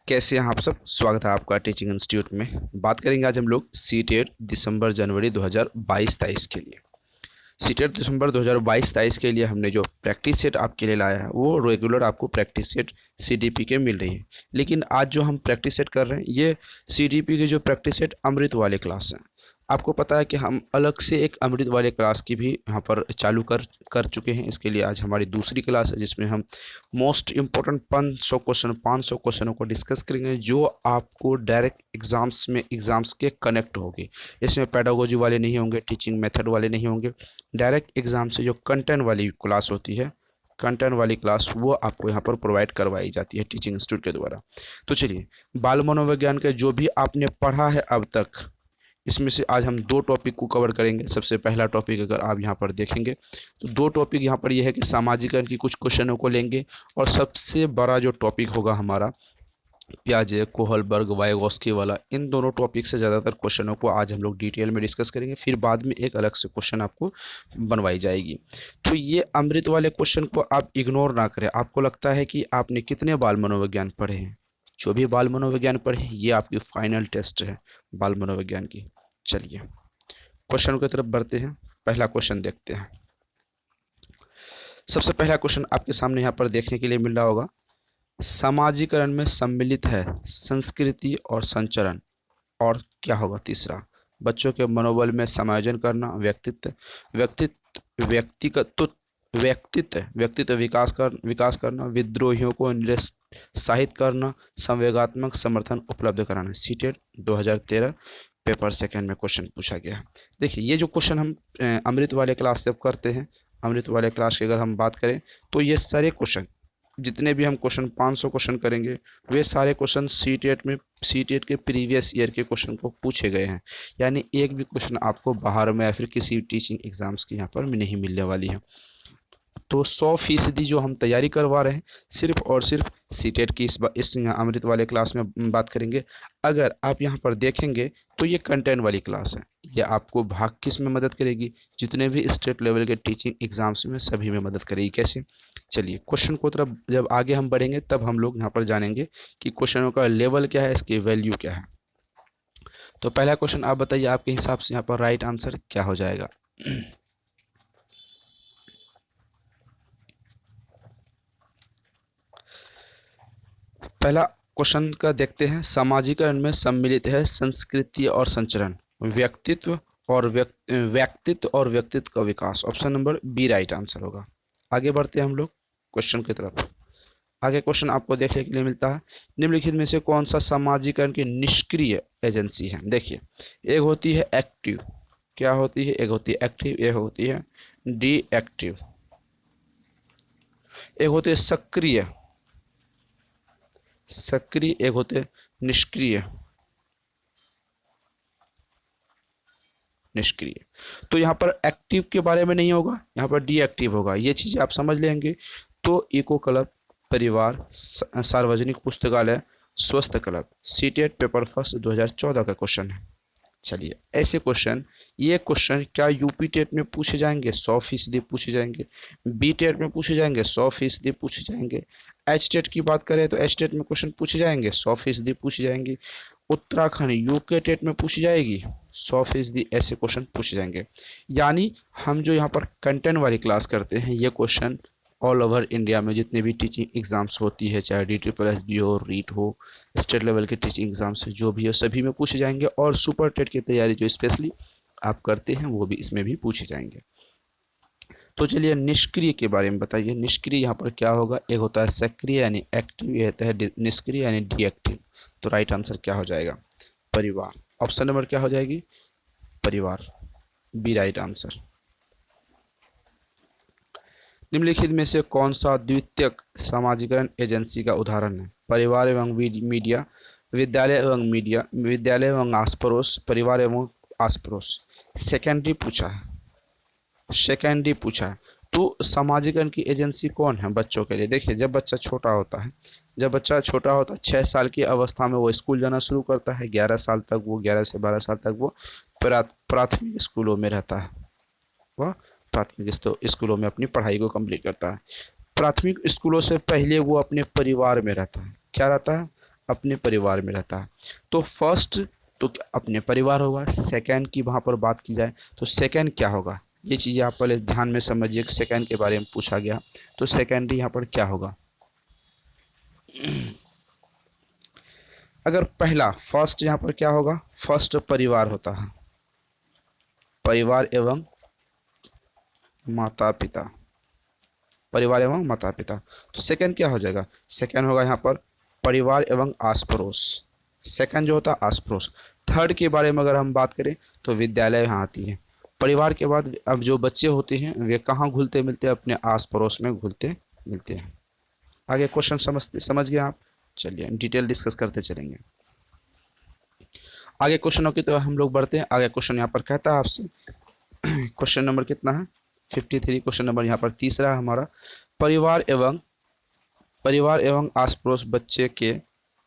कैसे हैं आप सब। स्वागत है आपका टीचिंग इंस्टीट्यूट में। बात करेंगे आज हम लोग सीटेट दिसंबर जनवरी 2022-23 के लिए। सीटेट दिसंबर 2022-23 के लिए हमने जो प्रैक्टिस सेट आपके लिए लाया है वो रेगुलर आपको प्रैक्टिस सेट सीडीपी के मिल रही है। लेकिन आज जो हम प्रैक्टिस सेट कर रहे हैं ये सीडीपी के जो प्रैक्टिस सेट अमृत वाले क्लास हैं। आपको पता है कि हम अलग से एक अमृत वाले क्लास की भी यहाँ पर चालू कर चुके हैं। इसके लिए आज हमारी दूसरी क्लास है जिसमें हम मोस्ट इम्पोर्टेंट 500 क्वेश्चनों को डिस्कस करेंगे जो आपको डायरेक्ट एग्ज़ाम्स के कनेक्ट होंगे। इसमें पेडागोजी वाले नहीं होंगे, टीचिंग मेथड वाले नहीं होंगे। डायरेक्ट एग्ज़ाम से जो कंटेंट वाली क्लास होती है, कंटेंट वाली क्लास वो आपको यहाँ पर प्रोवाइड करवाई जाती है टीचिंग इंस्टीट्यूट के द्वारा। तो चलिए, बाल मनोविज्ञान के जो भी आपने पढ़ा है अब तक, इसमें से आज हम दो टॉपिक को कवर करेंगे। सबसे पहला टॉपिक अगर आप यहाँ पर देखेंगे तो दो टॉपिक यहाँ पर यह है कि सामाजिकरण की कुछ क्वेश्चनों को लेंगे, और सबसे बड़ा जो टॉपिक होगा हमारा पियाजे, कोहलबर्ग, वाइगोस्की वाला, इन दोनों टॉपिक से ज़्यादातर क्वेश्चनों को आज हम लोग डिटेल में डिस्कस करेंगे। फिर बाद में एक अलग से क्वेश्चन आपको बनवाई जाएगी। तो ये अमृत वाले क्वेश्चन को आप इग्नोर ना करें। आपको लगता है कि आपने कितने बाल मनोविज्ञान पढ़े हैं, जो भी बाल मनोविज्ञान पढ़े ये आपकी फाइनल टेस्ट है बाल मनोविज्ञान की। चलिए क्वेश्चन की तरफ बढ़ते हैं। पहला क्वेश्चन देखते हैं। सबसे पहला क्वेश्चन आपके सामने यहाँ पर देखने के लिए मिल रहा होगा, समाजीकरण में सम्मिलित है संस्कृति और संचरण, और क्या होगा तीसरा, बच्चों के मनोबल में समायोजन करना, व्यक्तित्व विकास करना, विद्रोहियों को निरुत्साहित करना, संवेगात्मक समर्थन उपलब्ध कराना। सीटेट 2013 पेपर सेकंड में क्वेश्चन पूछा गया है। देखिए ये जो क्वेश्चन हम अमृत वाले क्लास से करते हैं, अमृत वाले क्लास की अगर हम बात करें तो ये सारे क्वेश्चन, जितने भी हम क्वेश्चन 500 क्वेश्चन करेंगे, वे सारे क्वेश्चन सीटेट के प्रीवियस ईयर के क्वेश्चन को पूछे गए हैं। यानी एक भी क्वेश्चन आपको बाहर में या फिर किसी टीचिंग एग्जाम्स की यहाँ पर नहीं मिलने वाली है। तो 100% जो हम तैयारी करवा रहे हैं सिर्फ और सिर्फ सीटेट की इस अमृत वाले क्लास में बात करेंगे। अगर आप यहाँ पर देखेंगे तो ये कंटेंट वाली क्लास है। ये आपको भाग किस में मदद करेगी, जितने भी स्टेट लेवल के टीचिंग एग्जाम्स में सभी में मदद करेगी। कैसे, चलिए क्वेश्चन को तरफ जब आगे हम बढ़ेंगे तब हम लोग यहाँ पर जानेंगे कि क्वेश्चनों का लेवल क्या है, इसकी वैल्यू क्या है। तो पहला क्वेश्चन आप बताइए, आपके हिसाब से यहाँ पर राइट आंसर क्या हो जाएगा। पहला क्वेश्चन का देखते हैं, सामाजिकरण में सम्मिलित है संस्कृति और संचरण, व्यक्तित्व और व्यक्तित्व का विकास। Option number B right answer होगा। आगे बढ़ते हैं हम लोग क्वेश्चन की तरफ। आगे क्वेश्चन आपको देखने के लिए मिलता है, निम्नलिखित में से कौन सा सामाजिकरण की निष्क्रिय एजेंसी है। देखिए, एक होती है एक्टिव, क्या होती है, एक होती है एक्टिव, एक होती है डी एक्टिव, एक होते हैं सक्रिय, एक होते निष्क्रिय। तो यहाँ पर एक्टिव के बारे में नहीं होगा, यहाँ पर डी एक्टिव होगा। ये चीज़ें आप समझ लेंगे। तो इको क्लब, परिवार, सार्वजनिक पुस्तकालय, स्वस्थ क्लब। सीटेट पेपर फर्स्ट 2014 का क्वेश्चन है। चलिए ऐसे क्वेश्चन, ये क्वेश्चन क्या यूपी टेट में पूछे जाएंगे, 100% पूछे जाएंगे। बी टेट में पूछे जाएंगे, 100% पूछे जाएंगे। एच टेट की बात करें तो एच टेट में क्वेश्चन पूछे जाएंगे, 100% पूछे जाएंगे। उत्तराखंड यूके टेट में पूछी जाएगी, 100% ऐसे क्वेश्चन पूछे जाएंगे। यानी हम जो यहाँ पर कंटेंट वाली क्लास करते हैं, ये क्वेश्चन ऑल ओवर इंडिया में जितने भी टीचिंग एग्ज़ाम्स होती है, चाहे DSSS हो, रीट हो, स्टेट लेवल के टीचिंग एग्ज़ाम्स जो भी हो, सभी में पूछे जाएंगे। और सुपर टेट की तैयारी जो स्पेशली आप करते हैं वो भी इसमें भी पूछे जाएंगे। तो चलिए निष्क्रिय के बारे में बताइए, निष्क्रिय यहाँ पर क्या होगा। एक होता है सक्रिय यानी एक्टिव, ये होता है निष्क्रिय यानी डीएक्टिव। तो राइट आंसर क्या हो जाएगा, परिवार। ऑप्शन नंबर क्या हो जाएगी, परिवार, बी राइट आंसर। निम्नलिखित में से कौन सा द्वितीयक सामाजिकरण एजेंसी का उदाहरण है। परिवार एवं मीडिया, विद्यालय एवं आस पड़ोस, परिवार एवं आस पड़ोस। सेकेंडरी पूछा है। तो सामाजिकरण की एजेंसी कौन है बच्चों के लिए। देखिए, जब बच्चा छोटा होता है, 6 साल की अवस्था में वो स्कूल जाना शुरू करता है। 11 साल तक वो, 11 से 12 साल तक वो प्राथमिक स्कूलों में रहता है, वह प्राथमिक स्कूलों में अपनी पढ़ाई को कंप्लीट करता है। प्राथमिक स्कूलों से पहले वो अपने परिवार में रहता है। क्या रहता है? अपने परिवार में रहता है। तो फर्स्ट तो अपने परिवार होगा। सेकंड की वहाँ पर बात की जाए तो सेकंड क्या होगा, ये चीज़ें आप पहले ध्यान में समझिए कि सेकंड के बारे में पूछा गया। तो सेकेंडरी यहाँ पर क्या होगा? अगर पहला फर्स्ट यहाँ पर क्या होगा? फर्स्ट परिवार होता है, परिवार एवं माता पिता, परिवार एवं माता पिता। तो सेकंड क्या हो जाएगा? सेकंड होगा यहाँ पर परिवार एवं आस पड़ोस। सेकंड जो होता है आस पड़ोस। थर्ड के बारे में अगर हम बात करें तो विद्यालय यहाँ आती है। परिवार के बाद अब जो बच्चे होते हैं वे कहाँ घुलते मिलते हैं? अपने आस पड़ोस में घुलते मिलते हैं। आगे क्वेश्चन समझ गए आप? चलिए डिटेल डिस्कस करते चलेंगे। आगे क्वेश्चनों की तरफ हम लोग बढ़ते हैं। आगे क्वेश्चन यहाँ पर कहता है आपसे क्वेश्चन नंबर कितना है? 53। क्वेश्चन नंबर यहाँ पर तीसरा है हमारा। परिवार एवं आस पड़ोस बच्चे के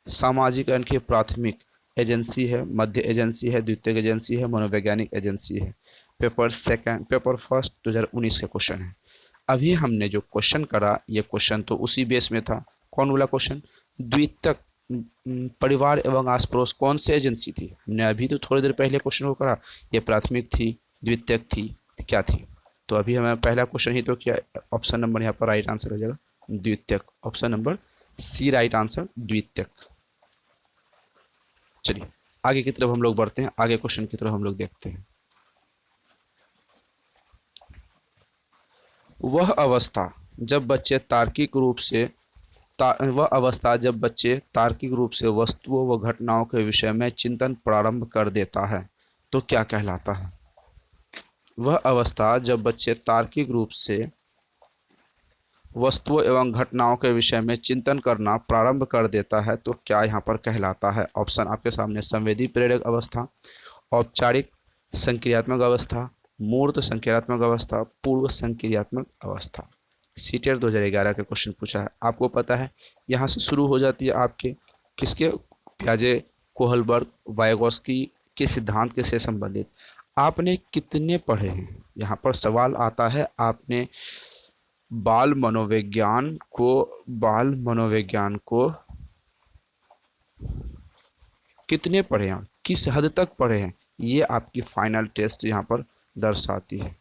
सामाजिकरण की प्राथमिक एजेंसी है, मध्य एजेंसी है, द्वितीयक एजेंसी है, मनोवैज्ञानिक एजेंसी है। पेपर फर्स्ट 2019 का क्वेश्चन है। अभी हमने जो क्वेश्चन करा ये क्वेश्चन तो उसी बेस में था। कौन वाला क्वेश्चन? द्वितीयक परिवार एवं आस पड़ोस कौन सी एजेंसी थी? हमने अभी तो थोड़ी देर पहले क्वेश्चन को करा। ये प्राथमिक थी, द्वितीयक थी, क्या थी? तो अभी हमें पहला क्वेश्चन ही तो क्या, ऑप्शन नंबर यहाँ पर राइट आंसर हो जाएगा द्वितीयक। Option number C right answer, द्वितीयक। चलिए आगे की तरफ हम लोग बढ़ते हैं। आगे क्वेश्चन की तरफ हम लोग देखते हैं। वह अवस्था जब बच्चे तार्किक रूप से वस्तुओं व घटनाओं के विषय में चिंतन प्रारंभ कर देता है तो क्या कहलाता है? वह अवस्था जब बच्चे तार्किक रूप से वस्तुओं एवं घटनाओं के विषय में चिंतन करना प्रारंभ कर देता है तो क्या यहाँ पर कहलाता है? ऑप्शन आपके सामने: संवेदी प्रेरक अवस्था, औपचारिक संक्रियात्मक अवस्था, मूर्त संक्रियात्मक अवस्था, पूर्व संक्रियात्मक अवस्था। सीटेट 2011 का क्वेश्चन पूछा है। आपको पता है यहाँ से शुरू हो जाती है आपके किसके? प्याजे, कोहलबर्ग, वाइगोत्स्की के सिद्धांत के से संबंधित। आपने कितने पढ़े हैं? यहाँ पर सवाल आता है, आपने बाल मनोविज्ञान को कितने पढ़े हैं, किस हद तक पढ़े हैं, ये आपकी फाइनल टेस्ट यहाँ पर दर्शाती है।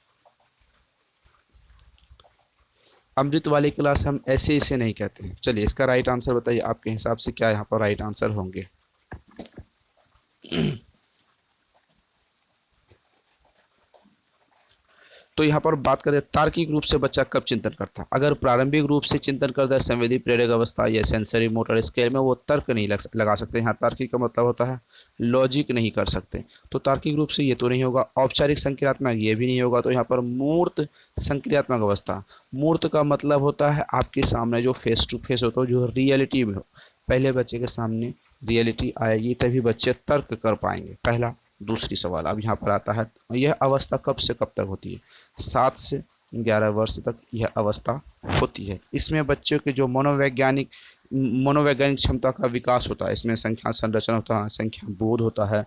अमृत वाली क्लास हम ऐसे इसे नहीं कहते हैं। चलिए इसका राइट आंसर बताइए, आपके हिसाब से क्या यहाँ पर राइट आंसर होंगे? तो यहाँ पर बात करें तार्किक रूप से बच्चा कब चिंतन करता है। अगर प्रारंभिक रूप से चिंतन करता है संवेदी प्रेरक अवस्था या सेंसरी मोटर स्केल में, वो तर्क नहीं लगा सकते। यहाँ तार्किक का मतलब होता है लॉजिक नहीं कर सकते, तो तार्किक रूप से ये तो नहीं होगा। औपचारिक संक्रियात्मक ये भी नहीं होगा। तो यहाँ पर मूर्त संक्रियात्मक अवस्था, मूर्त का मतलब होता है आपके सामने जो फेस टू फेस होता हो, जो रियलिटी में हो। पहले बच्चे के सामने रियलिटी आएगी तभी बच्चे तर्क कर पाएंगे। पहला। दूसरी सवाल अब यहाँ पर आता है, यह अवस्था कब से कब तक होती है? 7 से 11 वर्ष तक यह अवस्था होती है। इसमें बच्चों के जो मनोवैज्ञानिक क्षमता का विकास होता है। इसमें संख्या संरचना होता है, संख्या बोध होता है,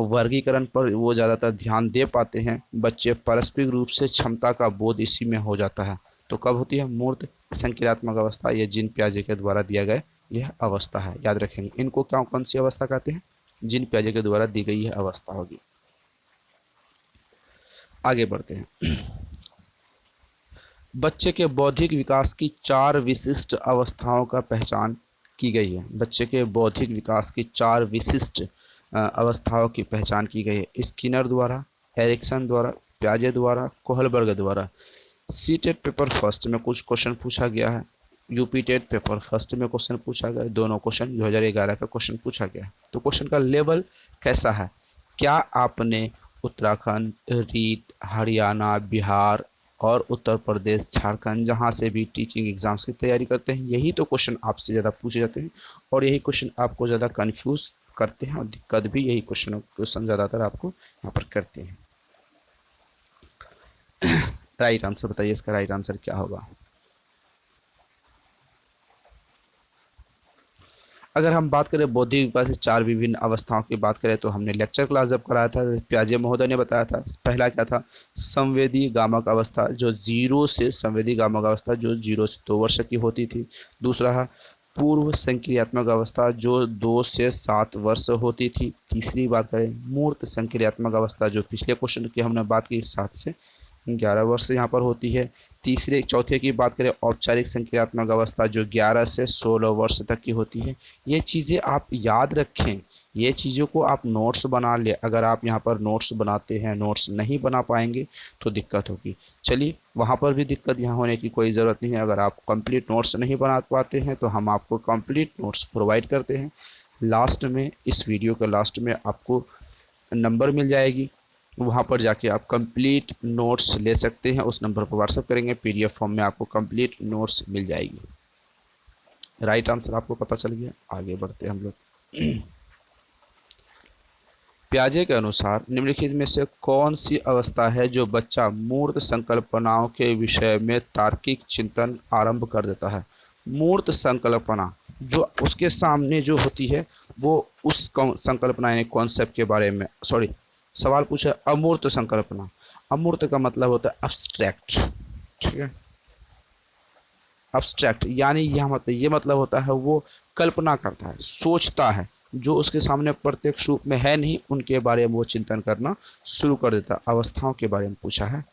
वर्गीकरण पर वो ज़्यादातर ध्यान दे पाते हैं बच्चे। पारस्परिक रूप से क्षमता का बोध इसी में हो जाता है। तो कब होती है? मूर्त संक्रियात्मक अवस्था। ये जीन पियाजे के द्वारा दिया गया यह अवस्था है, याद रखेंगे। इनको क्या कौन सी अवस्था कहते हैं? जीन पियाजे के द्वारा दी गई यह अवस्था होगी। आगे बढ़ते हैं। बच्चे के बौद्धिक विकास की 4 विशिष्ट अवस्थाओं का पहचान की गई है। बच्चे के बौद्धिक विकास की 4 विशिष्ट अवस्थाओं की पहचान की गई है स्किनर द्वारा, एरिक्सन द्वारा, पियाजे द्वारा, कोहलबर्ग द्वारा। सीटेट पेपर फर्स्ट में कुछ क्वेश्चन पूछा गया है, यूपी टेट पेपर फर्स्ट में क्वेश्चन पूछा गया है। दोनों क्वेश्चन 2011 का क्वेश्चन पूछा गया है। तो क्वेश्चन का लेवल कैसा है? क्या आपने उत्तराखंड, रीट, हरियाणा, बिहार और उत्तर प्रदेश, झारखंड, जहाँ से भी टीचिंग एग्जाम्स की तैयारी करते हैं, यही तो क्वेश्चन आपसे ज़्यादा पूछे जाते हैं और यही क्वेश्चन आपको ज़्यादा कन्फ्यूज़ करते हैं और दिक्कत भी यही क्वेश्चन ज़्यादातर आपको यहाँ पर करते हैं। राइट आंसर बताइए, इसका राइट आंसर क्या होगा? अगर हम बात करें बौद्धिक विकास की 4 विभिन्न अवस्थाओं की बात करें तो हमने लेक्चर क्लास जब कराया था प्याजे महोदय ने बताया था। पहला क्या था, संवेदी गामक अवस्था जो 0 से संवेदी गामक अवस्था जो 0 से 2 वर्ष की होती थी। दूसरा है पूर्व संक्रियात्मक अवस्था जो 2 से 7 वर्ष होती थी। तीसरी बात करें मूर्त संक्रियात्मक अवस्था जो पिछले क्वेश्चन की हमने बात की 7 से 11 वर्ष यहाँ पर होती है। चौथे की बात करें औपचारिक संक्रियात्मक अवस्था जो 11 से 16 वर्ष तक की होती है। ये चीज़ें आप याद रखें, ये चीज़ों को आप नोट्स बना लें। अगर आप यहाँ पर नोट्स बनाते हैं, नोट्स नहीं बना पाएंगे तो दिक्कत होगी। चलिए वहाँ पर भी दिक्कत यहाँ होने की कोई ज़रूरत नहीं है। अगर आप कंप्लीट नोट्स नहीं बना पाते हैं तो हम आपको कंप्लीट नोट्स प्रोवाइड करते हैं। लास्ट में, इस वीडियो के लास्ट में आपको नंबर मिल जाएगी, वहाँ पर जाके आप कंप्लीट नोट्स ले सकते हैं। उस नंबर पर व्हाट्सअप करेंगे, पीडीएफ फॉर्म में आपको कंप्लीट नोट्स मिल जाएगी। राइट आंसर आपको पता चल गया। आगे बढ़ते हैं हम लोग। प्याजे के अनुसार निम्नलिखित में से कौन सी अवस्था है जो बच्चा मूर्त संकल्पनाओं के विषय में तार्किक चिंतन आरंभ कर देता है। मूर्त संकल्पना जो उसके सामने जो होती है वो उस संकल्पना यानी कॉन्सेप्ट के बारे में, सॉरी सवाल पूछा अमूर्त संकल्पना। अमूर्त का मतलब होता है अब्स्ट्रैक्ट, ठीक है। अब्स्ट्रैक्ट यानी ये मतलब होता है वो कल्पना करता है, सोचता है, जो उसके सामने प्रत्यक्ष रूप में है नहीं उनके बारे में वो चिंतन करना शुरू कर देता। अवस्थाओं के बारे में पूछा है।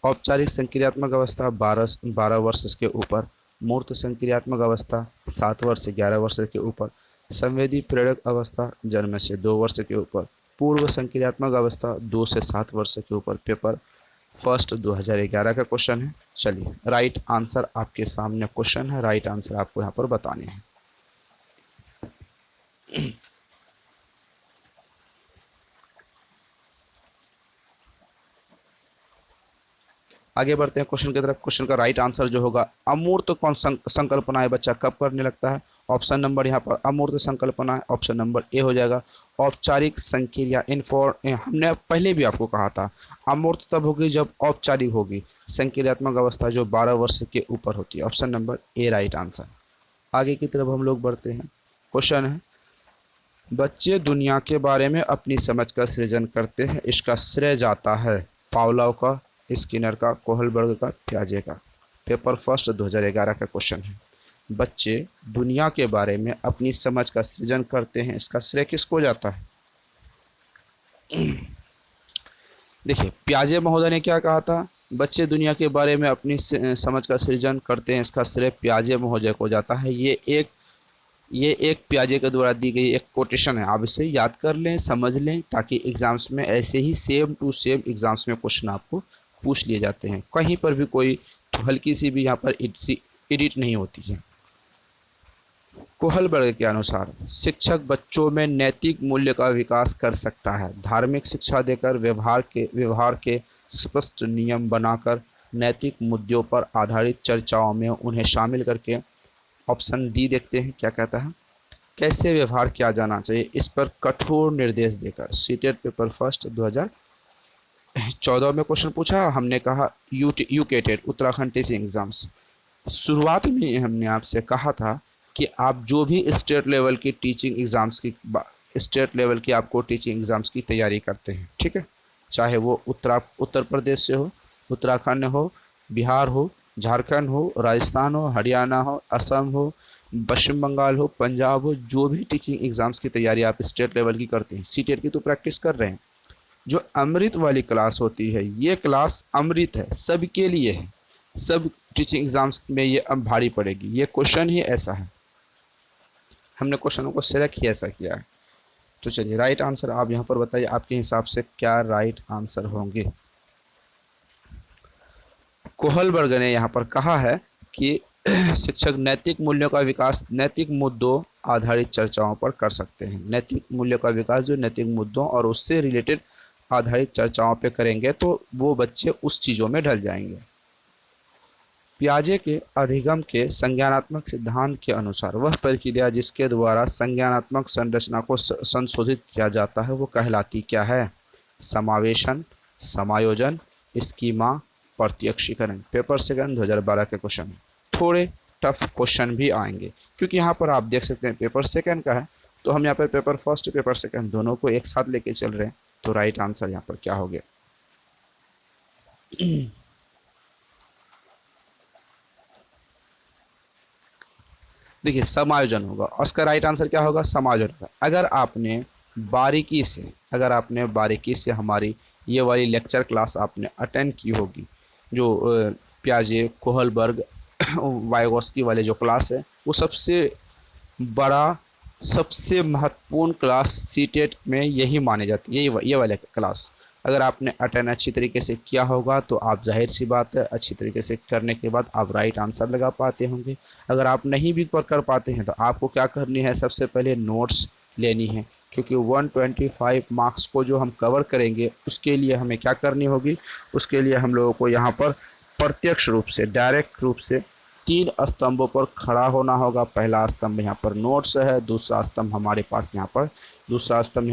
औपचारिक संक्रियात्मक अवस्था 12 वर्ष के ऊपर, मूर्त संक्रियात्मक अवस्था 7 वर्ष से 11 वर्ष के ऊपर, संवेदी प्रेरक अवस्था जन्म से 2 वर्ष के ऊपर, पूर्व संक्रियात्मक अवस्था 2 से 7 वर्ष के ऊपर। पेपर फर्स्ट 2011 का क्वेश्चन है। चलिए राइट आंसर आपके सामने क्वेश्चन है, राइट आंसर आपको यहाँ पर बताने हैं। आगे बढ़ते हैं क्वेश्चन की तरफ। क्वेश्चन का राइट आंसर जो होगा अमूर्त कौन संकल्पनाएं बच्चा कब करने लगता है। ऑप्शन नंबर यहाँ पर अमूर्त संकल्पना है, ऑप्शन नंबर ए हो जाएगा। औपचारिक संक्रिया हमने पहले भी आपको कहा था अमूर्त तब होगी जब औपचारिक होगी। संक्रियात्मक अवस्था जो 12 वर्ष के ऊपर होती है। Option number A right answer. आगे की तरफ हम लोग बढ़ते हैं। क्वेश्चन है बच्चे दुनिया के बारे में अपनी समझ का सृजन करते हैं, इसका श्रेय जाता है पावलोव का, स्किनर का, कोहलबर्ग का, प्याजे का। पेपर फर्स्ट 2011 का क्वेश्चन है। बच्चे दुनिया के बारे में अपनी समझ का सृजन करते हैं, इसका श्रेय किसको जाता है। देखिए प्याजे महोदय ने क्या कहा था, बच्चे दुनिया के बारे में अपनी समझ का सृजन करते हैं, इसका श्रेय प्याजे महोदय को जाता है। ये एक प्याजे के द्वारा दी गई एक कोटेशन है। आप इसे याद कर लें, समझ लें, ताकि एग्जाम्स में ऐसे ही सेम टू सेम एग्जाम्स में क्वेश्चन आपको पूछ लिए जाते हैं। कहीं पर भी कोई हल्की सी भी यहाँ पर एडिट नहीं होती है। कोहलबर्ग के अनुसार शिक्षक बच्चों में नैतिक मूल्य का विकास कर सकता है, धार्मिक शिक्षा देकर, व्यवहार के स्पष्ट नियम बनाकर, नैतिक मुद्दों पर आधारित चर्चाओं में उन्हें शामिल करके। ऑप्शन डी देखते हैं क्या कहता है, कैसे व्यवहार किया जाना चाहिए, इस पर कठोर निर्देश देकर। सीटेट पेपर फर्स्ट 2014 में क्वेश्चन पूछा। हमने कहा यूकेटेड उत्तराखंड टीचिंग एग्जाम्स। शुरुआत में हमने आपसे कहा था कि आप जो भी स्टेट लेवल की टीचिंग एग्ज़ाम्स की स्टेट लेवल की आपको टीचिंग एग्ज़ाम्स की तैयारी करते हैं, ठीक है, चाहे वो उत्तर प्रदेश से हो, उत्तराखंड हो, बिहार हो, झारखंड हो, राजस्थान हो, हरियाणा हो, असम हो, पश्चिम बंगाल हो, पंजाब हो, जो भी टीचिंग एग्ज़ाम्स की तैयारी आप स्टेट लेवल की करते हैं, सीटेट की तो प्रैक्टिस कर रहे हैं। जो अमृत वाली क्लास होती है, ये क्लास अमृत है, सबके लिए है, सब टीचिंग एग्ज़ाम्स में ये अब भारी पड़ेगी। ये क्वेश्चन ही ऐसा है, हमने क्वेश्चनों को सेलेक्ट ही ऐसा किया है। तो चलिए राइट आंसर आप यहाँ पर बताइए आपके हिसाब से क्या राइट आंसर होंगे। कोहलबर्ग ने यहाँ पर कहा है कि शिक्षक नैतिक मूल्यों का विकास नैतिक मुद्दों आधारित चर्चाओं पर कर सकते हैं। नैतिक मूल्यों का विकास जो नैतिक मुद्दों और उससे रिलेटेड आधारित चर्चाओं पे करेंगे तो वो बच्चे उस चीज़ों में ढल जाएंगे। प्याजे के अधिगम के संज्ञानात्मक सिद्धांत के अनुसार वह प्रक्रिया जिसके द्वारा संज्ञानात्मक संरचना को संशोधित किया जाता है वो कहलाती क्या है। समावेशन, समायोजन, स्कीमा, प्रत्यक्षीकरण। पेपर सेकंड 2012 के क्वेश्चन। थोड़े टफ क्वेश्चन भी आएंगे, क्योंकि यहाँ पर आप देख सकते हैं पेपर सेकंड का है, तो हम यहाँ पर पेपर फर्स्ट पेपर सेकंड दोनों को एक साथ लेके चल रहे हैं। तो राइट आंसर यहाँ पर क्या हो गया? देखिए समायोजन होगा, और उसका राइट आंसर क्या होगा? समायोजन होगा। अगर आपने बारीकी से हमारी ये वाली लेक्चर क्लास आपने अटेंड की होगी, जो प्याजे कोहलबर्ग वाइगोस्की वाले जो क्लास है, वो सबसे बड़ा सबसे महत्वपूर्ण क्लास सीटेट में यही मानी जाती है, ये वाले क्लास। अगर आपने अटेंड अच्छी तरीके से किया होगा तो आप जाहिर सी बात है अच्छी तरीके से करने के बाद आप राइट आंसर लगा पाते होंगे। अगर आप नहीं भी कर पाते हैं तो आपको क्या करनी है, सबसे पहले नोट्स लेनी है, क्योंकि 125 मार्क्स को जो हम कवर करेंगे उसके लिए हमें क्या करनी होगी, उसके लिए हम लोगों को यहाँ पर प्रत्यक्ष रूप से डायरेक्ट रूप से 3 स्तंभों पर खड़ा होना होगा। पहला स्तंभ यहाँ पर नोट्स है, दूसरा स्तंभ हमारे पास यहाँ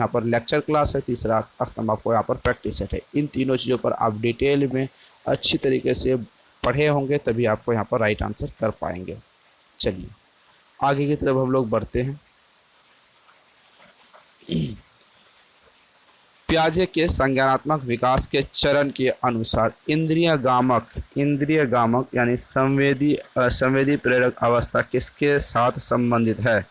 पर लेक्चर क्लास है, तीसरा स्तंभ आपको यहाँ पर प्रैक्टिस सेट है। इन तीनों चीज़ों पर आप डिटेल में अच्छी तरीके से पढ़े होंगे, तभी आपको यहाँ पर राइट आंसर कर पाएंगे। चलिए आगे की तरफ हम लोग बढ़ते हैं। प्याजे के संज्ञानात्मक विकास के चरण के अनुसार इंद्रिय गामक यानी संवेदी प्रेरक अवस्था किसके साथ संबंधित है?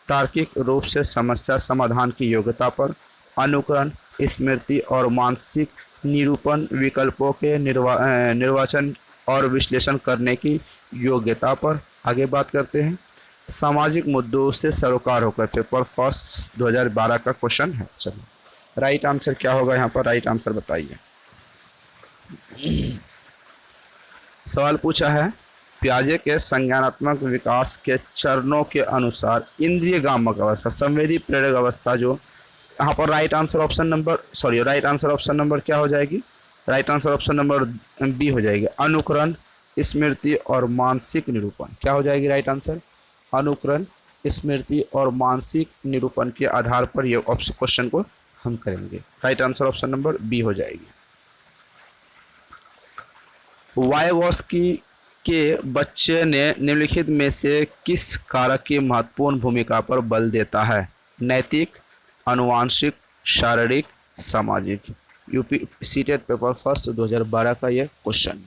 तार्किक रूप से समस्या समाधान की योग्यता पर, अनुकरण, स्मृति और मानसिक निरूपण, विकल्पों के निर्वाचन और विश्लेषण करने की योग्यता पर। आगे बात करते हैं सामाजिक मुद्दों से सरोकार होकर, पेपर फर्स्ट 2012 का क्वेश्चन है। चलिए राइट आंसर क्या होगा यहाँ पर? राइट आंसर बताइए। सवाल पूछा है प्याजे के संज्ञानात्मक विकास के चरणों के अनुसार इंद्रिय गामक अवस्था संवेदी प्रेरक अवस्था, जो यहाँ पर राइट आंसर ऑप्शन नंबर क्या हो जाएगी? Right answer option number B हो जाएगी, अनुकरण, स्मृति और मानसिक निरूपण। क्या हो जाएगी राइट आंसर? अनुकरण, स्मृति और मानसिक निरूपण के आधार पर ये क्वेश्चन को हम करेंगे। Right answer option number B हो जाएगी। वाइगोस्की के बच्चे ने निम्नलिखित में से किस कारक की महत्वपूर्ण भूमिका पर बल देता है? नैतिक, आनुवंशिक, शारीरिक, सामाजिक। यूपी सीटेट पेपर फर्स्ट 2012 का ये क्वेश्चन।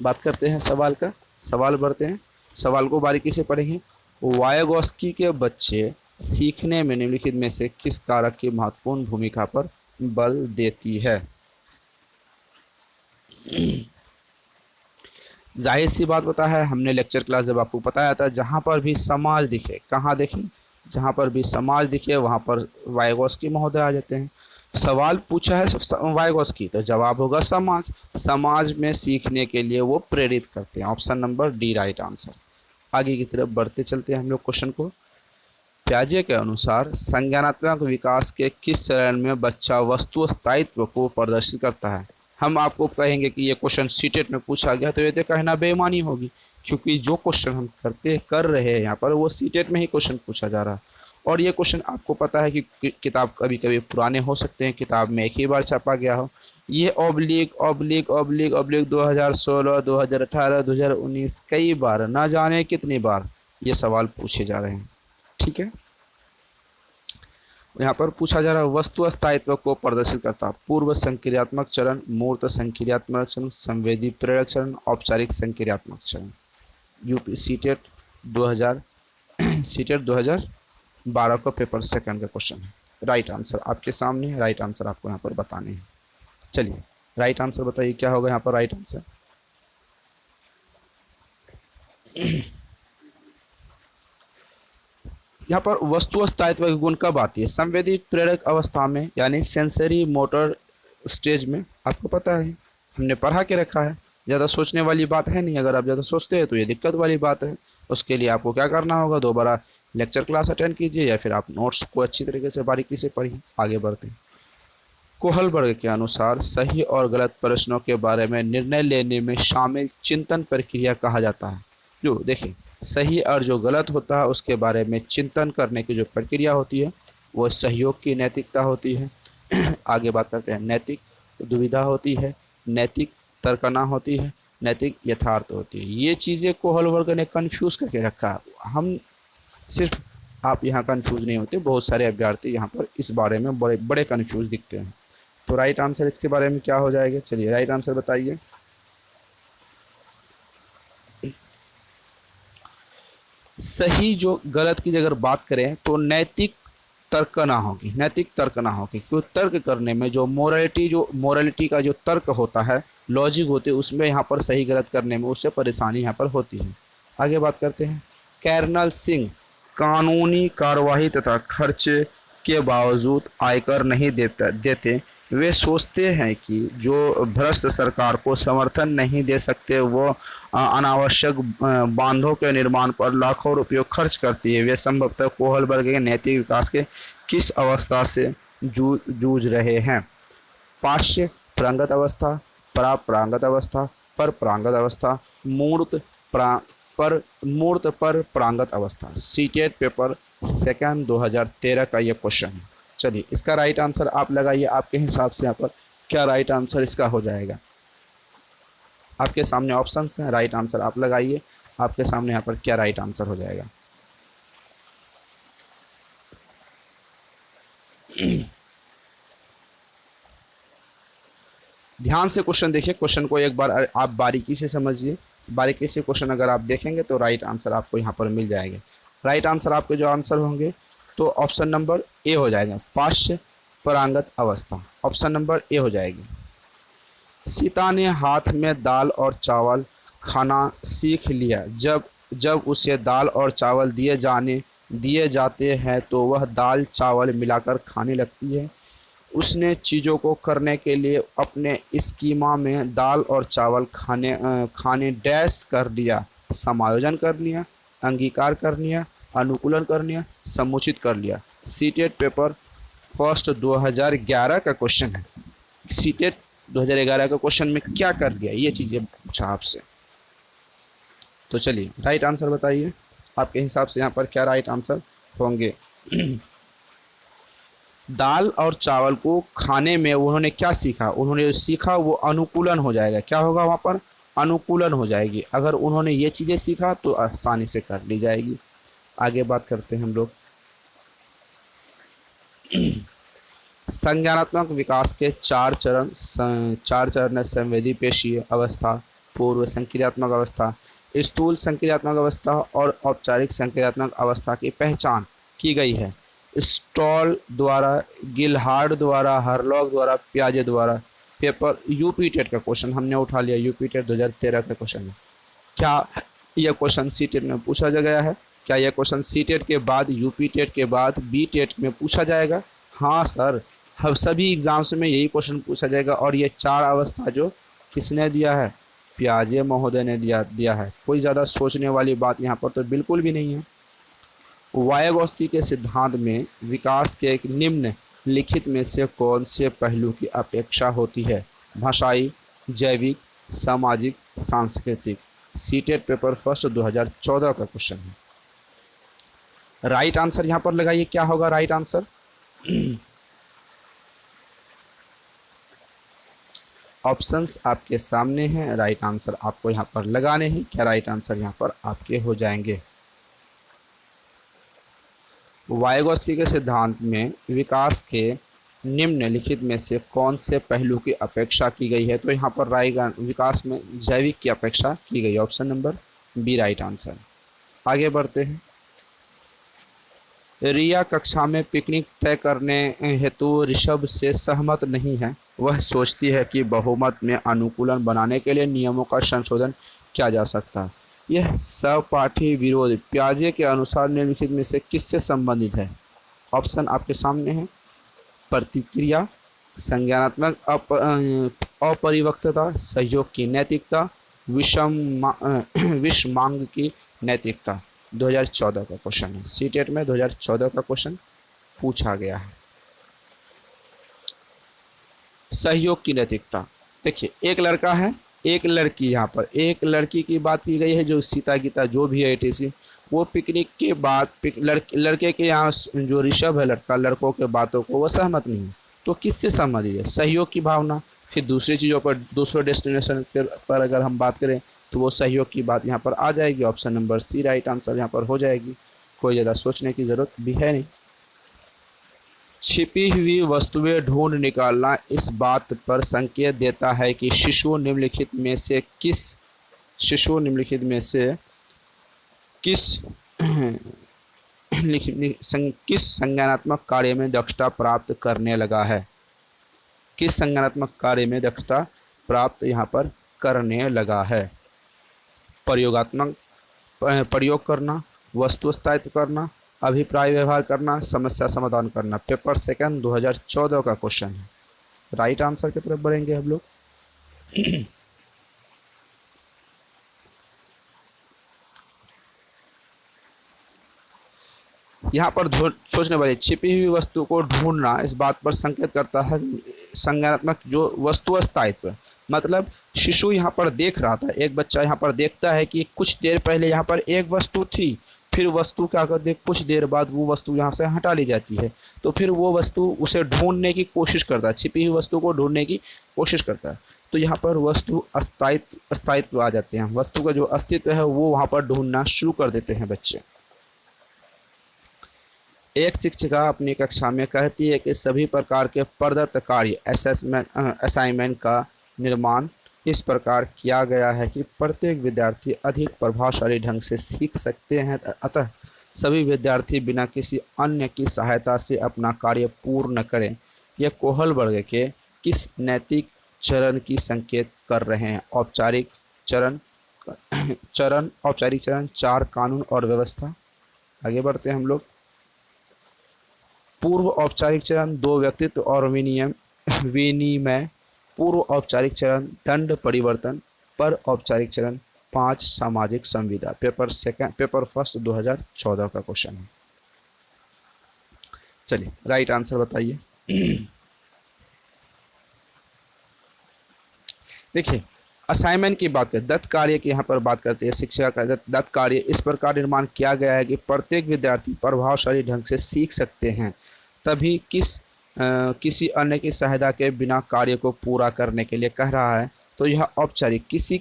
बात करते हैं सवाल बढ़ते हैं, सवाल को बारीकी से पढ़ेंगे। वाइगोस्की के बच्चे सीखने में निम्नलिखित में से किस कारक की महत्वपूर्ण भूमिका पर बल देती है? जाहिर सी बात पता है, हमने लेक्चर क्लास जब आपको बताया था, जहाँ पर भी समाज दिखे, कहाँ देखें, जहाँ पर भी समाज दिखे वहाँ पर वाइगोस्की महोदय आ जाते हैं। सवाल पूछा है वाइगोस्की, तो जवाब होगा समाज में सीखने के लिए वो प्रेरित करते हैं। Option number D right answer. आगे की तरफ बढ़ते चलते हैं हम लोग क्वेश्चन को। प्याजे के अनुसार संज्ञानात्मक विकास के किस चरण में बच्चा वस्तु स्थायित्व को प्रदर्शित करता है? हम आपको कहेंगे कि ये क्वेश्चन सीटेट में पूछा गया तो ये तो कहना बेईमानी होगी, क्योंकि जो क्वेश्चन हम कर रहे हैं यहाँ पर वो सीटेट में ही क्वेश्चन पूछा जा रहा है। और ये क्वेश्चन आपको पता है कि किताब कभी कभी पुराने हो सकते हैं, किताब में एक ही बार छपा गया हो। ये ऑब्लिक 2016, 2018, 2019 कई बार, ना जाने कितनी बार ये सवाल पूछे जा रहे हैं। ठीक है, यहाँ पर पूछा जा रहा है वस्तु स्थायित्व को प्रदर्शित करता पूर्व संक्रियात्मक चरण, मूर्त संक्रियात्मक चरण, संवेदी प्रेरक चरण, औपचारिक संक्रियात्मक चरण। यूपी सीटेट 2012 का पेपर सेकंड का क्वेश्चन है। राइट आंसर आपके सामने, राइट आंसर आपको यहाँ पर बताने हैं। चलिए राइट आंसर बताइए क्या होगा यहाँ पर राइट आंसर? यहाँ पर वस्तु स्थायित्व के गुण कब आती है? संवेदी प्रेरक अवस्था में, यानी सेंसरी मोटर स्टेज में। आपको पता है, हमने पढ़ा के रखा है, ज़्यादा सोचने वाली बात है नहीं। अगर आप ज़्यादा सोचते हैं तो ये दिक्कत वाली बात है। उसके लिए आपको क्या करना होगा, दोबारा लेक्चर क्लास अटेंड कीजिए या फिर आप नोट्स को अच्छी तरीके से बारीकी से पढ़िए। आगे बढ़ते हैं। कोहलबर्ग के अनुसार सही और गलत प्रश्नों के बारे में निर्णय लेने में शामिल चिंतन प्रक्रिया कहा जाता है। जो देखिए सही और जो गलत होता है उसके बारे में चिंतन करने की जो प्रक्रिया होती है वो सहयोग की नैतिकता होती है। आगे बात करते हैं, नैतिक दुविधा होती है, नैतिक तर्कना होती है, नैतिक यथार्थ होती है। ये चीज़ें कोहलबर्ग ने कन्फ्यूज करके रखा है। हम सिर्फ आप यहाँ कन्फ्यूज नहीं होते, बहुत सारे अभ्यर्थी यहाँ पर इस बारे में बड़े बड़े कन्फ्यूज दिखते हैं। तो राइट आंसर इसके बारे में क्या हो जाएगा, चलिए राइट आंसर बताइए। सही जो गलत की अगर बात करें तो नैतिक तर्क ना होगी, नैतिक तर्क ना होगी, क्योंकि तर्क करने में जो मोरालिटी का जो तर्क होता है, लॉजिक होते हैं, उसमें यहाँ पर सही गलत करने में उससे परेशानी यहाँ पर होती है। आगे बात करते हैं। कर्नल सिंह कानूनी कार्यवाही तथा खर्चे के बावजूद आयकर नहीं देते। वे सोचते हैं कि जो भ्रष्ट सरकार को समर्थन नहीं दे सकते, वो अनावश्यक बांधों के निर्माण पर लाखों रुपये खर्च करती है। वे संभवतः कोहलबर्ग के नैतिक विकास के किस अवस्था से जूझ रहे हैं? पाश्य प्रांगत अवस्था, पराप्रांगत अवस्था, पर प्रांगत अवस्था, मूर्त पर प्रांगत अवस्था। सीटेट पेपर सेकंड 2013 का ये क्वेश्चन है। चलिए इसका राइट आंसर आप लगाइए, आपके हिसाब से यहाँ पर क्या राइट आंसर इसका हो जाएगा। आपके सामने ऑप्शंस हैं, राइट आंसर आप लगाइए, आपके सामने यहाँ पर क्या राइट आंसर हो जाएगा। ध्यान से क्वेश्चन देखिए, क्वेश्चन को एक बार आप बारीकी से समझिए। बारीकी से क्वेश्चन अगर आप देखेंगे तो राइट आंसर आपको यहाँ पर मिल जाएगा। राइट आंसर आपके जो आंसर होंगे तो ऑप्शन नंबर ए हो जाएगा, पाश्य परांगत अवस्था। ऑप्शन नंबर ए हो जाएगी। सीता ने हाथ में दाल और चावल खाना सीख लिया। जब उसे दाल और चावल दिए जाते हैं तो वह दाल चावल मिलाकर खाने लगती है। उसने चीज़ों को करने के लिए अपने स्कीमा में दाल और चावल खाने डैश कर लिया, समायोजन कर लिया, अंगीकार कर लिया, अनुकूलन कर लिया, समुचित कर लिया। सीटेट पेपर फर्स्ट 2011 का क्वेश्चन है। सीटेट 2011 का क्वेश्चन में क्या कर लिया, ये चीज़ें पूछा आपसे। तो चलिए राइट आंसर बताइए, आपके हिसाब से यहाँ पर क्या राइट आंसर होंगे। दाल और चावल को खाने में उन्होंने क्या सीखा, उन्होंने जो सीखा वो अनुकूलन हो जाएगा। क्या होगा वहाँ पर, अनुकूलन हो जाएगी। अगर उन्होंने ये चीज़ें सीखा तो आसानी से कर ली जाएगी। आगे बात करते हैं हम लोग। संज्ञानात्मक विकास के चार चरण है। संवेदी पेशीय अवस्था, पूर्व संक्रियात्मक अवस्था, स्थूल संक्रियात्मक अवस्था और औपचारिक संक्रियात्मक अवस्था की पहचान की गई है। स्टॉल द्वारा, गिलहार्ड द्वारा, हरलॉग द्वारा, पियाजे द्वारा। पेपर यूपी टेट का क्वेश्चन हमने उठा लिया, यूपी टेट 2013 का क्वेश्चन है। क्या यह क्वेश्चन सी टेट में पूछा गया है? क्या यह क्वेश्चन सी टेट के बाद, यूपी टेट के बाद बी टेट में पूछा जाएगा? हाँ सर, हम सभी एग्जाम्स में यही क्वेश्चन पूछा जाएगा। और ये चार अवस्था जो किसने दिया है, पियाजे महोदय ने दिया है। कोई ज़्यादा सोचने वाली बात यहाँ पर तो बिल्कुल भी नहीं है। वायगोत्स्की के सिद्धांत में विकास के एक निम्न लिखित में से कौन से पहलू की अपेक्षा होती है? भाषाई, जैविक, सामाजिक, सांस्कृतिक। सीटेट पेपर फर्स्ट 2014 का क्वेश्चन है। राइट आंसर यहाँ पर लगाइए, क्या होगा राइट आंसर। ऑप्शंस आपके सामने हैं, राइट आंसर आपको यहाँ पर लगाने हैं। क्या राइट आंसर यहाँ पर आपके हो जाएंगे? वायगोत्स्की के सिद्धांत में विकास के निम्नलिखित में से कौन से पहलू की अपेक्षा की गई है? तो यहाँ पर विकास में जैविक की अपेक्षा की गई। Option number B right answer. आगे बढ़ते हैं। रिया कक्षा में पिकनिक तय करने हेतु ऋषभ से सहमत नहीं है। वह सोचती है कि बहुमत में अनुकूलन बनाने के लिए नियमों का संशोधन किया जा सकता है। यह सहपाठी विरोध पियाजे के अनुसार निम्नलिखित में से किससे संबंधित है? ऑप्शन आपके सामने है। प्रतिक्रिया, संज्ञानात्मक अपरिवक्तता, सहयोग की नैतिकता, विषमांग की नैतिकता। 2014 का क्वेश्चन है, सीटेट में 2014 का क्वेश्चन पूछा गया है। सहयोग की नैतिकता, देखिए एक लड़का है, एक लड़की। यहाँ पर एक लड़की की बात की गई है, जो सीता गीता जो भी है ATC, वो पिकनिक के बाद लड़के के यहाँ जो ऋषभ है लड़का, लड़कों के बातों को वो सहमत नहीं है। तो किससे सहमत है? सहयोग की भावना, फिर दूसरी चीज़ों पर, दूसरे डेस्टिनेशन पर अगर हम बात करें तो वो सहयोग की बात यहाँ पर आ जाएगी। Option number C right answer यहाँ पर हो जाएगी, कोई ज़्यादा सोचने की ज़रूरत भी है नहीं। छिपी हुई वस्तुएं ढूंढ निकालना इस बात पर संकेत देता है कि शिशु निम्नलिखित में से किस किस संज्ञानात्मक कार्य में दक्षता प्राप्त करने लगा है। किस संज्ञानात्मक कार्य में दक्षता प्राप्त यहाँ पर करने लगा है। प्रयोगात्मक प्रयोग करना, वस्तु स्थायित्व करना, अभिप्राय व्यवहार करना, समस्या समाधान करना। पेपर सेकंड 2014 का क्वेश्चन है। राइट आंसर की तरफ बढ़ेंगे हम लोग। यहाँ पर सोचने वाली, छिपी हुई वस्तु को ढूंढना इस बात पर संकेत करता है संज्ञानात्मक जो वस्तु स्थायित्व, मतलब शिशु यहाँ पर देख रहा था, एक बच्चा यहाँ पर देखता है कि कुछ देर पहले यहाँ पर एक वस्तु थी, फिर वस्तु क्या करती है, कुछ देर बाद वो वस्तु यहाँ से हटा ली जाती है, तो फिर वो वस्तु उसे ढूंढने की कोशिश करता है, छिपी हुई वस्तु को ढूंढने की कोशिश करता है। तो यहाँ पर वस्तु अस्तित्व आ जाते हैं, वस्तु का जो अस्तित्व है वो वहाँ पर ढूंढना शुरू कर देते हैं बच्चे। एक शिक्षिका अपनी कक्षा में कहती है कि सभी प्रकार के प्रदत्त कार्य असाइनमेंट का निर्माण इस प्रकार किया गया है कि प्रत्येक विद्यार्थी अधिक प्रभावशाली ढंग से सीख सकते हैं, अतः सभी विद्यार्थी बिना किसी अन्य की सहायता से अपना कार्य पूर्ण करें। यह कोहल वर्ग के किस नैतिक चरण की संकेत कर रहे हैं। औपचारिक चरण, चार कानून और व्यवस्था। आगे बढ़ते हैं हम लोग। पूर्व औपचारिक चरण 2 व्यक्तित्व और विनिमय। पूर्व औपचारिक चरण दंड परिवर्तन। पर औपचारिक चरण 5 सामाजिक संविदा। पेपर फर्स्ट 2014 का क्वेश्चन है। चलिए राइट आंसर बताइए। देखिए असाइनमेंट की बात करें, दत्त कार्य की यहाँ पर बात करते हैं। शिक्षिका का दत्त कार्य इस प्रकार निर्माण किया गया है कि प्रत्येक विद्यार्थी प्रभावशाली ढंग से सीख सकते हैं, तभी किसी अन्य की सहायता के बिना कार्य को पूरा करने के लिए कह रहा है। तो यह औपचारिक किसी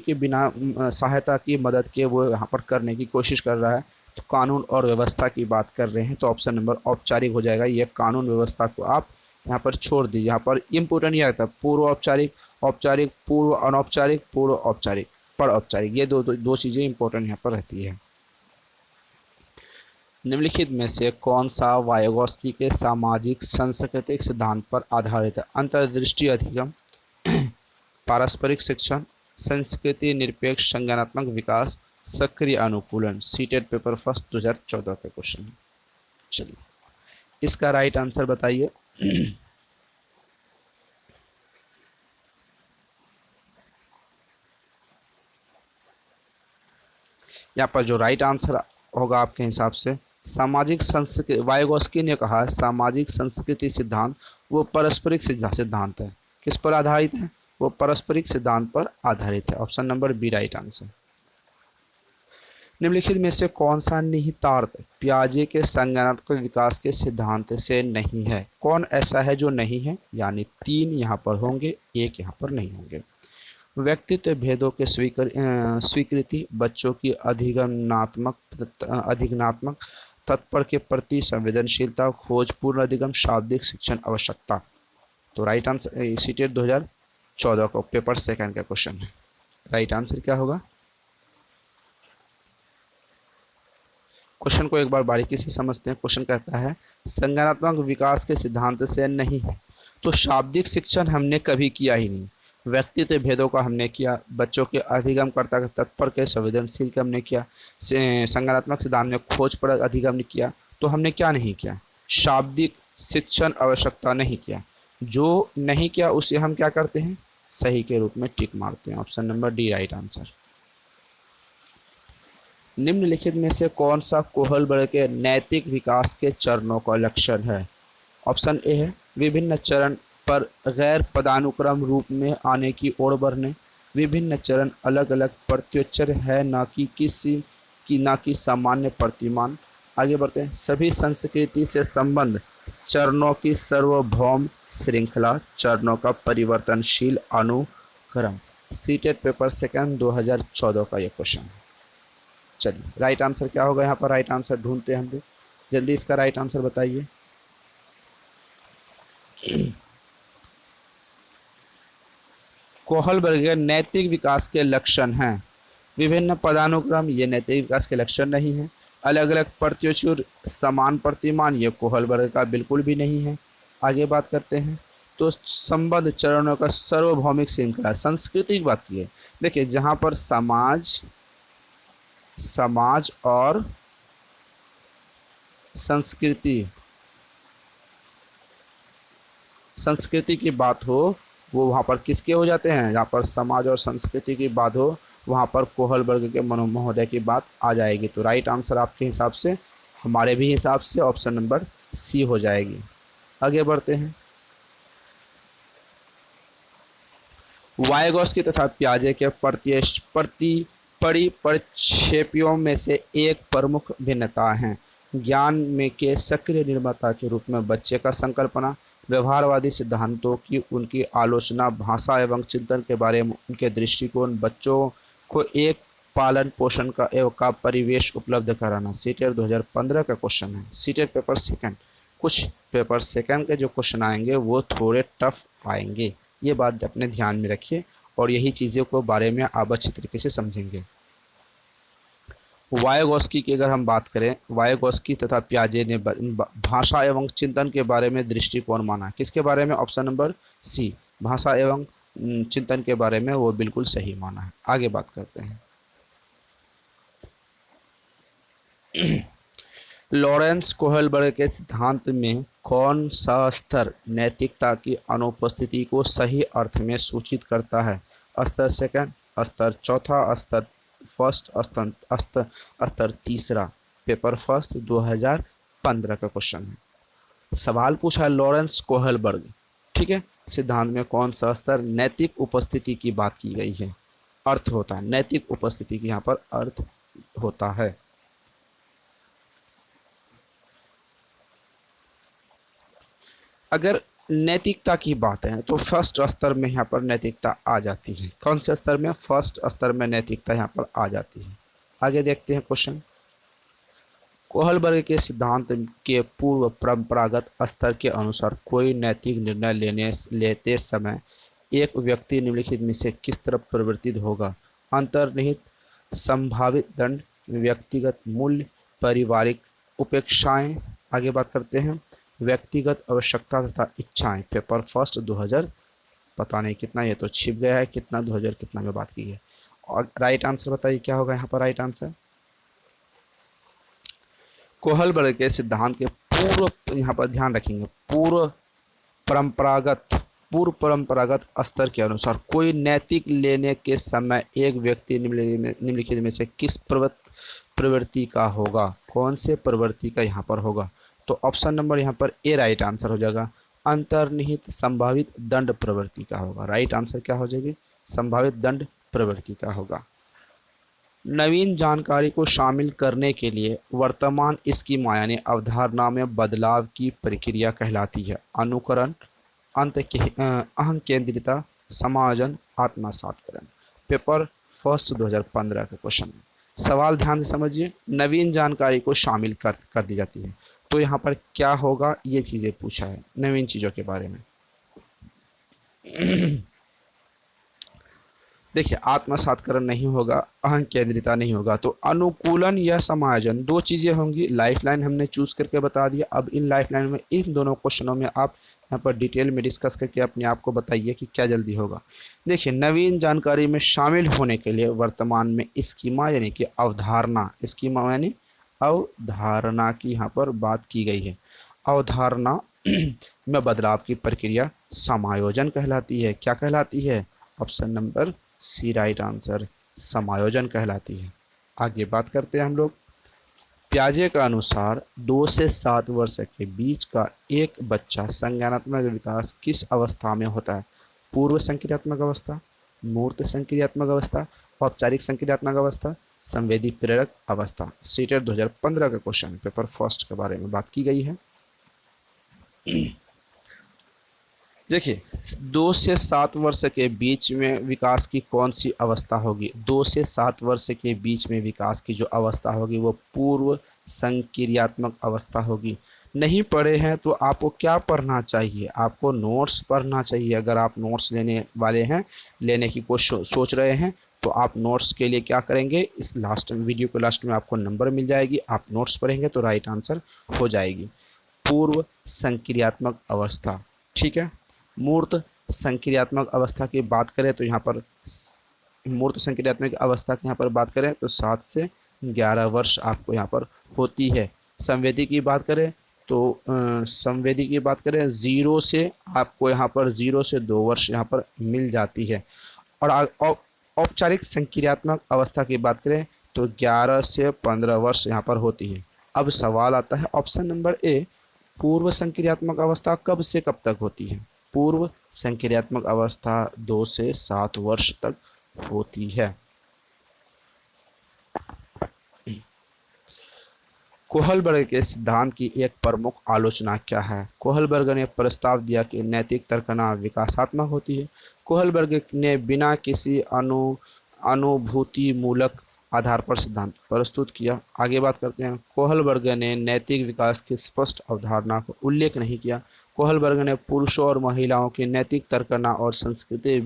के बिना सहायता की मदद के वो यहाँ पर करने की कोशिश कर रहा है। तो कानून और व्यवस्था की बात कर रहे हैं, तो ऑप्शन नंबर औपचारिक हो जाएगा। ये कानून व्यवस्था को आप यहाँ पर छोड़ दीजिए। यहाँ पर इम्पोर्टेंट यह था पूर्व औपचारिक, औपचारिक, पूर्व अनौपचारिक, पूर्व औपचारिक, पर औपचारिक, ये दो चीज़ें इंपॉर्टेंट यहाँ पर रहती है। निम्नलिखित में से कौन सा वाइगोत्स्की के सामाजिक सांस्कृतिक सिद्धांत पर आधारित है। अंतर्दृष्टि अधिगम, पारस्परिक शिक्षण, संस्कृति निरपेक्ष संज्ञानात्मक विकास, सक्रिय अनुकूलन। सीटेट पेपर फर्स्ट 2014 का क्वेश्चन है। चलिए इसका राइट आंसर बताइए। यहाँ पर जो राइट आंसर होगा आपके हिसाब से सामाजिक संस्कृति, वाइगोत्स्की ने कहा सामाजिक संस्कृति सिद्धांत वो पारस्परिक सिद्धांत है। किस पर आधारित है, वो पारस्परिक सिद्धांत पर आधारित है। Option number B right answer. निम्नलिखित में से कौन सा निहितार्थ पियाजे के संज्ञानात्मक विकास के सिद्धांत से नहीं है। कौन ऐसा है जो नहीं है, यानी 3 यहाँ पर होंगे, 1 यहाँ पर नहीं होंगे। व्यक्तित्व भेदों के स्वीकृति, बच्चों की अधिगमनात्मक तत्पर के प्रति संवेदनशीलता, खोजपूर्ण अधिगम, शाब्दिक शिक्षण आवश्यकता। तो राइट आंसर सीटेट 2014 को पेपर सेकंड का क्वेश्चन है। राइट आंसर क्या होगा। क्वेश्चन को एक बार बारीकी से समझते हैं। क्वेश्चन कहता है संज्ञानात्मक विकास के सिद्धांत से नहीं है, तो शाब्दिक शिक्षण हमने कभी किया ही नहीं, व्यक्तित्व भेदों का हमने किया, बच्चों के अधिगमकर्ता के तत्पर के संवेदनशील का हमने किया, संज्ञानात्मक सिद्धांत में खोज पर अधिगम किया, तो हमने क्या नहीं किया, शाब्दिक शिक्षण आवश्यकता नहीं किया। जो नहीं किया उसे हम क्या करते हैं, सही के रूप में टिक मारते हैं। Option number D right answer. निम्नलिखित में से कौन सा कोहलबर्ग के नैतिक विकास के चरणों का लक्षण है। ऑप्शन ए है विभिन्न चरण पर गैर पदानुक्रम रूप में आने की ओर बढ़ने, विभिन्न चरण अलग अलग प्रत्युच्चर है ना कि सामान्य प्रतिमान। आगे बढ़ते हैं। सभी संस्कृति से संबंध चरणों की सार्वभौम श्रृंखला, चरणों का परिवर्तनशील अनुक्रम। सीटेट पेपर सेकंड 2014 का ये क्वेश्चन है। चलिए राइट आंसर क्या होगा यहाँ पर, राइट आंसर ढूंढते हैं हम लोग। जल्दी इसका राइट आंसर बताइए। कोहलबर्ग के नैतिक विकास के लक्षण हैं। विभिन्न पदानुक्रम, ये नैतिक विकास के लक्षण नहीं है। अलग अलग प्रत्युचुर, समान प्रतिमान, ये कोहलबर्ग का बिल्कुल भी नहीं है। आगे बात करते हैं। तो संबद्ध चरणों का सार्वभौमिक श्रृंखला, संस्कृति की बात की है। देखिए जहाँ पर समाज और संस्कृति की बात हो, वो वहाँ पर किसके हो जाते हैं, जहाँ पर समाज और संस्कृति की बात हो वहाँ पर कोहलबर्ग के महोदय की बात आ जाएगी। तो राइट आंसर आपके हिसाब से, हमारे भी हिसाब से ऑप्शन नंबर सी हो जाएगी। आगे बढ़ते हैं। वायगॉस्की तथा पियाजे के परिप्रक्षेपियों में से एक प्रमुख भिन्नता है ज्ञान में के सक्रिय निर्माता के रूप में बच्चे का संकल्पना, व्यवहारवादी सिद्धांतों की उनकी आलोचना, भाषा एवं चिंतन के बारे में उनके दृष्टिकोण, बच्चों को एक पालन पोषण का एवं का परिवेश उपलब्ध कराना। सीटेट 2015 का क्वेश्चन है। सीटेट पेपर सेकंड, कुछ पेपर सेकंड के जो क्वेश्चन आएंगे वो थोड़े टफ आएंगे, ये बात अपने ध्यान में रखिए और यही चीज़ों को बारे में आप अच्छी तरीके से समझेंगे। वायगॉस्की की अगर हम बात करें, वायगॉस्की तथा पियाजे ने भाषा एवं चिंतन के बारे में दृष्टिकोण माना। किसके बारे में, ऑप्शन नंबर सी, भाषा एवं चिंतन के बारे में वो बिल्कुल सही माना है। आगे बात करते हैं। लॉरेंस कोहलबर्ग के सिद्धांत में कौन सा स्तर नैतिकता की अनुपस्थिति को सही अर्थ में सूचित करता है? स्तर सेकंड, स्तर चौथा, स्तर फर्स्ट, स्तर तीसरा। पेपर फर्स्ट 2015 का क्वेश्चन है। सवाल पूछा है लॉरेंस कोहलबर्ग, ठीक है, सिद्धांत में कौन सा स्तर नैतिक उपस्थिति की बात की गई है, अर्थ होता है नैतिक उपस्थिति की यहाँ पर अर्थ होता है। अगर नैतिकता की बात है तो फर्स्ट स्तर में यहाँ पर नैतिकता आ जाती है। कौन से स्तर में? फर्स्ट स्तर में नैतिकता यहाँ पर आ जाती है। आगे देखते हैं क्वेश्चन। कोहलबर्ग के सिद्धांत के पूर्व परंपरागत स्तर के अनुसार कोई नैतिक निर्णय लेते समय एक व्यक्ति निम्नलिखित में से किस तरफ प्रवृत्त होगा? अंतर्निहित संभावित दंड, व्यक्तिगत मूल्य, पारिवारिक उपेक्षाएं। आगे बात करते हैं। व्यक्तिगत आवश्यकता तथा इच्छाएं। पेपर फर्स्ट 2000, पता नहीं कितना ये तो छिप गया है, कितना 2000 कितना में बात की है। और राइट आंसर बताइए क्या होगा यहाँ पर राइट आंसर? कोहलबर्ग के सिद्धांत के पूर्व, यहाँ पर ध्यान रखेंगे, पूर्व परंपरागत स्तर के अनुसार कोई नैतिक लेने के समय एक व्यक्ति निम्नलिखित में से किस प्रवृत्ति का होगा? कौन से प्रवृत्ति का यहाँ पर होगा? तो ऑप्शन नंबर यहाँ पर ए राइट आंसर हो जाएगा। अंतर्निहित संभावित दंड प्रवृत्ति का होगा। राइट आंसर क्या हो जाएगी? संभावित दंड प्रवृत्ति का होगा। नवीन जानकारी को शामिल करने के लिए वर्तमान स्कीमा यानी अवधारणा में बदलाव की प्रक्रिया कहलाती है। अनुकरण, अहं केंद्रिता, समायोजन, आत्मसातकरण। पेपर फर्स्ट 2015 का क्वेश्चन है। सवाल ध्यान से समझिए। नवीन जानकारी को शामिल कर दी जाती है, तो यहाँ पर क्या होगा, ये चीज़ें पूछा है नवीन चीज़ों के बारे में। देखिए आत्मसातकरण नहीं होगा, अहं केंद्रिता नहीं होगा, तो अनुकूलन या समायोजन दो चीज़ें होंगी। लाइफलाइन हमने चूज करके बता दिया। अब इन लाइफलाइन में इन दोनों क्वेश्चनों में आप यहाँ पर डिटेल में डिस्कस करके अपने आप को बताइए कि क्या जल्दी होगा। देखिए नवीन जानकारी में शामिल होने के लिए वर्तमान में स्कीमा यानी कि अवधारणा, स्कीमा यानी अवधारणा की यहाँ पर बात की गई है। अवधारणा में बदलाव की प्रक्रिया समायोजन कहलाती है। क्या कहलाती है? Option number C right answer, समायोजन कहलाती है। आगे बात करते हैं हम लोग। पियाजे के अनुसार 2 से 7 वर्ष के बीच का एक बच्चा संज्ञानात्मक विकास किस अवस्था में होता है? पूर्व संक्रियात्मक अवस्था, मूर्त संक्रियात्मक अवस्था, औपचारिक संक्रियात्मक अवस्था, संवेदी प्रेरक अवस्था। सीटेट 2015 का क्वेश्चन, पेपर फर्स्ट के बारे में बात की गई है। देखिए 2 से 7 वर्ष के बीच में विकास की कौन सी अवस्था होगी? 2 से 7 वर्ष के बीच में विकास की जो अवस्था होगी वो पूर्व संक्रियात्मक अवस्था होगी। नहीं पढ़े हैं तो आपको क्या पढ़ना चाहिए? आपको नोट्स पढ़ना चाहिए। अगर आप नोट्स लेने वाले हैं, लेने की कोशिश सोच रहे हैं, तो आप नोट्स के लिए क्या करेंगे, इस लास्ट वीडियो के लास्ट में आपको नंबर मिल जाएगी, आप नोट्स पढ़ेंगे तो राइट आंसर हो जाएगी। पूर्व संक्रियात्मक अवस्था, ठीक है। मूर्त संक्रियात्मक अवस्था की बात करें तो यहाँ पर मूर्त संक्रियात्मक अवस्था की यहाँ पर बात करें तो 7 से 11 वर्ष आपको यहाँ पर होती है। संवेदी की बात करें तो संवेदी की बात करें 0 से आपको यहाँ पर 0 से 2 वर्ष यहाँ पर मिल जाती है। और औपचारिक संक्रियात्मक अवस्था की बात करें तो 11 से 15 वर्ष यहाँ पर होती है। अब सवाल आता है ऑप्शन नंबर ए, पूर्व संक्रियात्मक अवस्था कब से कब तक होती है? पूर्व संक्रियात्मक अवस्था 2 से 7 वर्ष तक होती है। कोहलबर्ग के सिद्धांत की एक प्रमुख आलोचना क्या है? कोहलबर्ग ने प्रस्ताव दिया कि नैतिक तर्कना विकासात्मक होती है। कोहलबर्ग ने बिना किसी अनुभूति मूलक आधार पर सिद्धांत प्रस्तुत किया। आगे बात करते हैं। कोहलबर्ग ने नैतिक विकास की स्पष्ट अवधारणा को उल्लेख नहीं किया। कोहलबर्ग ने पुरुषों और महिलाओं की नैतिक तर्कना और संस्कृति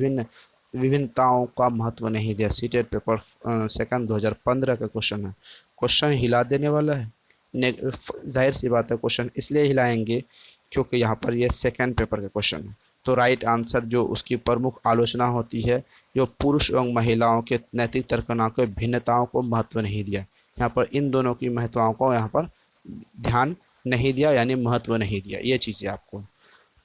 विभिन्नताओं का महत्व नहीं दिया। सीटेट पेपर सेकंड 2015 का क्वेश्चन है। क्वेश्चन हिला देने वाला है, जाहिर सी बात है। क्वेश्चन इसलिए हिलाएंगे क्योंकि यहाँ पर ये सेकंड पेपर का क्वेश्चन है। तो राइट आंसर जो उसकी प्रमुख आलोचना होती है, जो पुरुष एवं महिलाओं के नैतिक तर्कना के भिन्नताओं को महत्व नहीं दिया। यहाँ पर इन दोनों की महत्वाओं को यहाँ पर ध्यान नहीं दिया, यानी महत्व नहीं दिया, ये चीज़ें आपको।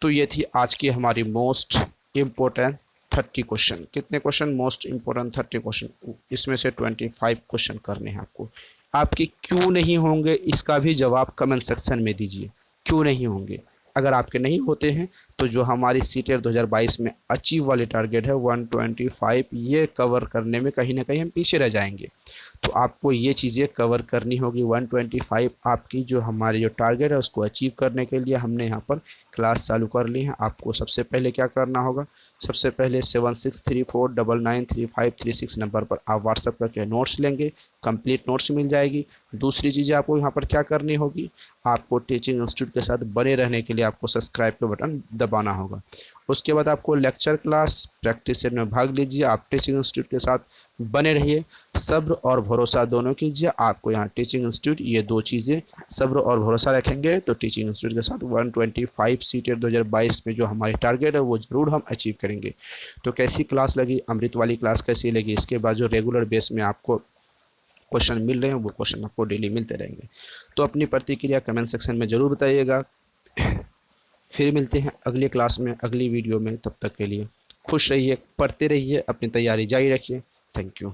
तो ये थी आज की हमारी मोस्ट इम्पोर्टेंट 30 क्वेश्चन। कितने क्वेश्चन? Most important 30 question. इसमें से 25 क्वेश्चन करने हैं आपको। आपके क्यों नहीं होंगे इसका भी जवाब कमेंट सेक्शन में दीजिए, क्यों नहीं होंगे। अगर आपके नहीं होते हैं तो जो हमारी सीटेट 2022 में अचीव वाले टारगेट है 125, ये कवर करने में कहीं ना कहीं हम पीछे रह जाएंगे। तो आपको ये चीज़ें कवर करनी होगी। 125 आपकी जो हमारी जो टारगेट है उसको अचीव करने के लिए हमने यहाँ पर क्लास चालू कर ली है। आपको सबसे पहले क्या करना होगा? सबसे पहले 7634993536 नंबर पर आप व्हाट्सअप करके नोट्स लेंगे, कंप्लीट नोट्स मिल जाएगी। दूसरी चीज़ें आपको यहाँ पर क्या करनी होगी? आपको टीचिंग इंस्टीट्यूट के साथ बने रहने के लिए आपको सब्सक्राइब का बटन दबाना होगा। उसके बाद आपको लेक्चर क्लास प्रैक्टिस सेट में भाग लीजिए। आप टीचिंग इंस्टीट्यूट के साथ बने रहिए। सब्र और भरोसा दोनों कीजिए। आपको यहाँ टीचिंग इंस्टीट्यूट, ये दो चीज़ें सब्र और भरोसा रखेंगे तो टीचिंग इंस्टीट्यूट के साथ 125 सीटेट 2022 में जो हमारी टारगेट है वो ज़रूर हम अचीव करेंगे। तो कैसी क्लास लगी, अमृत वाली क्लास कैसी लगी? इसके बाद जो रेगुलर बेस में आपको क्वेश्चन मिल रहे हैं वो क्वेश्चन आपको डेली मिलते रहेंगे। तो अपनी प्रतिक्रिया कमेंट सेक्शन में ज़रूर बताइएगा। फिर मिलते हैं अगली क्लास में, अगली वीडियो में। तब तक के लिए खुश रहिए, पढ़ते रहिए, अपनी तैयारी जारी रखिए। Thank you.